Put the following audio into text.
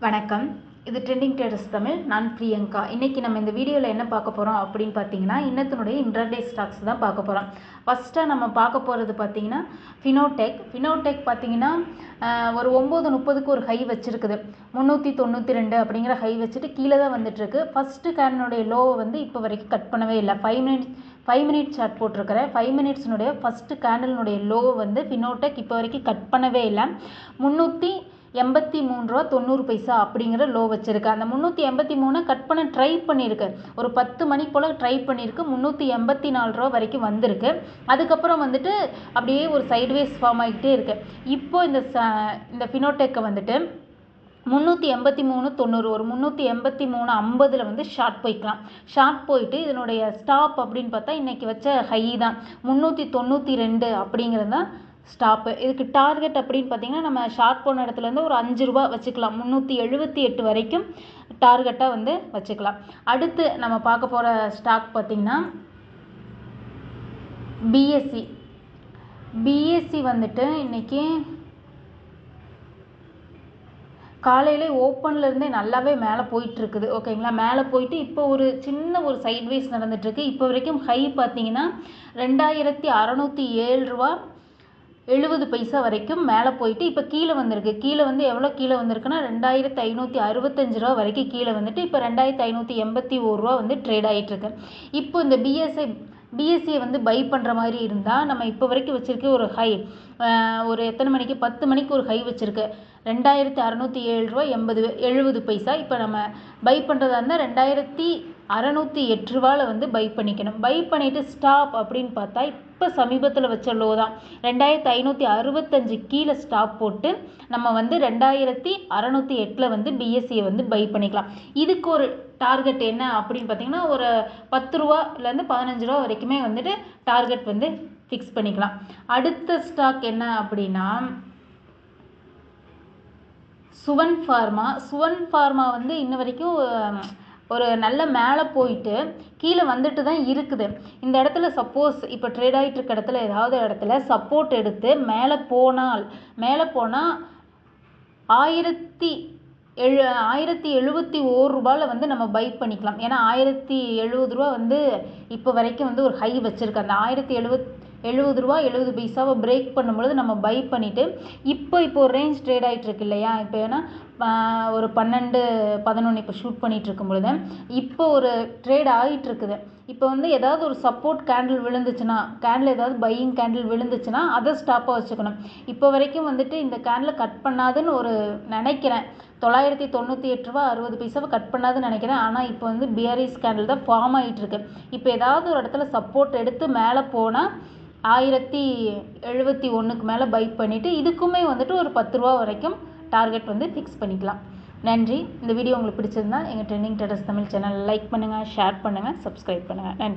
வணக்கம். இது trending traders Tamil. நான் பிரியங்கா. இன்றைக்கி நம்ம இந்த வீடியோவில் என்ன பார்க்க போகிறோம் அப்படின்னு பார்த்தீங்கன்னா, இன்னத்தினுடைய இன்ட்ராடே ஸ்டாக்ஸ் தான் பார்க்க போகிறோம். ஃபஸ்ட்டாக நம்ம பார்க்க போகிறது பார்த்தீங்கன்னா ஃபினோடெக் பார்த்தீங்கன்னா ஒரு 9:30க்கு ஒரு ஹை வச்சுருக்குது. 392 அப்படிங்கிற ஹை வச்சுட்டு கீழே தான் வந்துட்டுருக்கு. ஃபஸ்ட்டு கேண்டினுடைய லோவை வந்து இப்போ வரைக்கும் கட் பண்ணவே இல்லை. 5 மினிட்ஸ் சார்ட் போட்டிருக்கிறேன். 5 மினிட்ஸினுடைய ஃபஸ்ட்டு கேண்டிலுடைய லோ வந்து ஃபினோடெக் இப்போ வரைக்கும் கட் பண்ணவே இல்லை. 383.90 ரூபா அப்படிங்கிற லோ வச்சுருக்கு. அந்த 383 கட் பண்ண ட்ரை பண்ணியிருக்கு. ஒரு 10 மணி போல் ட்ரை பண்ணியிருக்கு. 384 ரூபா வரைக்கும் வந்திருக்கு. அதுக்கப்புறம் வந்துட்டு அப்படியே ஒரு சைட்வேஸ் ஃபார்ம் ஆகிட்டே இருக்குது. இப்போ இந்த ஃபினோடெக்கை வந்துட்டு 383.90 ஒரு 383.50 வந்து ஷார்ட் போய்க்கலாம். ஷார்ட் போயிட்டு இதனுடைய ஸ்டாப் அப்படின்னு பார்த்தா இன்றைக்கி வச்ச ஹை தான் 392 அப்படிங்கிறது தான் ஸ்டாப்பு. இதுக்கு டார்கெட் அப்படின்னு பார்த்தீங்கன்னா நம்ம ஷார்ட் போன இடத்துலேருந்து ஒரு 5 ரூபா வச்சுக்கலாம். 378 வரைக்கும் டார்கெட்டாக வந்து வச்சுக்கலாம். அடுத்து நம்ம பார்க்க போகிற ஸ்டாக் பார்த்திங்கன்னா பிஎஸ்சி வந்துட்டு இன்றைக்கி காலையில் ஓப்பன்லேருந்தே நல்லாவே மேலே போயிட்டுருக்குது. ஓகேங்களா, மேலே போயிட்டு இப்போ ஒரு சின்ன ஒரு சைட்வேஸ் நடந்துகிட்ருக்கு. இப்போ வரைக்கும் ஹை பார்த்தீங்கன்னா 2607 ரூபா 70 வரைக்கும் மேலே போயிட்டு இப்போ கீழே வந்திருக்கு. கீழே வந்து எவ்வளோ கீழே வந்திருக்குன்னா 2565 ரூபா வரைக்கும் கீழே வந்துட்டு இப்போ 2581 ரூபா வந்து ட்ரேட் ஆகிட்டுருக்கு. இப்போ இந்த பிஎஸ்சியை வந்து பை பண்ணுற மாதிரி இருந்தால் நம்ம இப்போ வரைக்கும் வச்சுருக்க ஒரு ஹை ஒரு எத்தனை மணிக்கு 10 மணிக்கு ஒரு ஹை வச்சுருக்கு 2607 ரூபா 70 இப்போ நம்ம பை பண்ணுறதா இருந்தால் 2608 ரூபாவில் வந்து பை பண்ணிக்கணும். பை பண்ணிவிட்டு ஸ்டாப் அப்படின்னு பார்த்தா இப்போ சமீபத்தில் வச்ச லோ தான் 2565 கீழே ஸ்டாப் போட்டு நம்ம வந்து 2608 வந்து பிஎஸ்சியை வந்து பை பண்ணிக்கலாம். இதுக்கு ஒரு டார்கெட் என்ன அப்படின்னு பார்த்தீங்கன்னா ஒரு 10 ரூபாலேருந்து 15 ரூபா வரைக்குமே வந்துட்டு டார்கெட் வந்து ஃபிக்ஸ் பண்ணிக்கலாம். அடுத்த ஸ்டாக் என்ன அப்படின்னா சுவன் ஃபார்மா வந்து இன்ன வரைக்கும் ஒரு நல்ல மேலே போயிட்டு கீழே வந்துட்டு தான் இருக்குது. இந்த இடத்துல சப்போஸ் இப்போ ட்ரேட் ஆகிட்டு இருக்க இடத்துல ஏதாவது இடத்துல சப்போர்ட் எடுத்து மேலே போனால் 1071 ரூபாயில் வந்து நம்ம பை பண்ணிக்கலாம். ஏன்னா 1070 ரூபா வந்து இப்போ வரைக்கும் வந்து ஒரு ஹை வச்சுருக்கு. அந்த 1070 ரூபா 70 பிரேக் பண்ணும்பொழுது நம்ம பை பண்ணிவிட்டு இப்போ ஒரு ரேஞ்ச் ட்ரேட் ஆகிட்டு இருக்கு இல்லையா. இப்போ ஏன்னா ஒரு 12-11 இப்போ ஷூட் பண்ணிகிட்டு இருக்கும் பொழுது இப்போ ஒரு ட்ரேட் ஆகிட்டு இருக்குது. இப்போ வந்து ஏதாவது ஒரு சப்போர்ட் கேண்டில் விழுந்துச்சுன்னா ஏதாவது பையிங் கேண்டில் விழுந்துச்சுன்னா அதை ஸ்டாப்பாக வச்சுக்கணும். இப்போ வரைக்கும் வந்துட்டு இந்த கேண்டில் கட் பண்ணாதுன்னு ஒரு நினைக்கிறேன். 998 ரூபா 60 கட் பண்ணாதுன்னு நினைக்கிறேன். ஆனால் இப்போ வந்து பிஆர்இஸ் கேண்டில் தான் ஃபார்ம் ஆகிட்டு இருக்கு. இப்போ ஏதாவது ஒரு இடத்துல சப்போர்ட் எடுத்து மேலே போனால் 1071க்கு மேலே பை பண்ணிவிட்டு இதுக்குமே வந்துட்டு ஒரு 10 ரூபா வரைக்கும் டார்கெட் வந்து ஃபிக்ஸ் பண்ணிக்கலாம். நன்றி. இந்த வீடியோ உங்களுக்கு பிடிச்சிருந்தா எங்கள் trending traders Tamil channel like பண்ணுங்கள், ஷேர் பண்ணுங்கள், சப்ஸ்கிரைப் பண்ணுங்கள். நன்றி.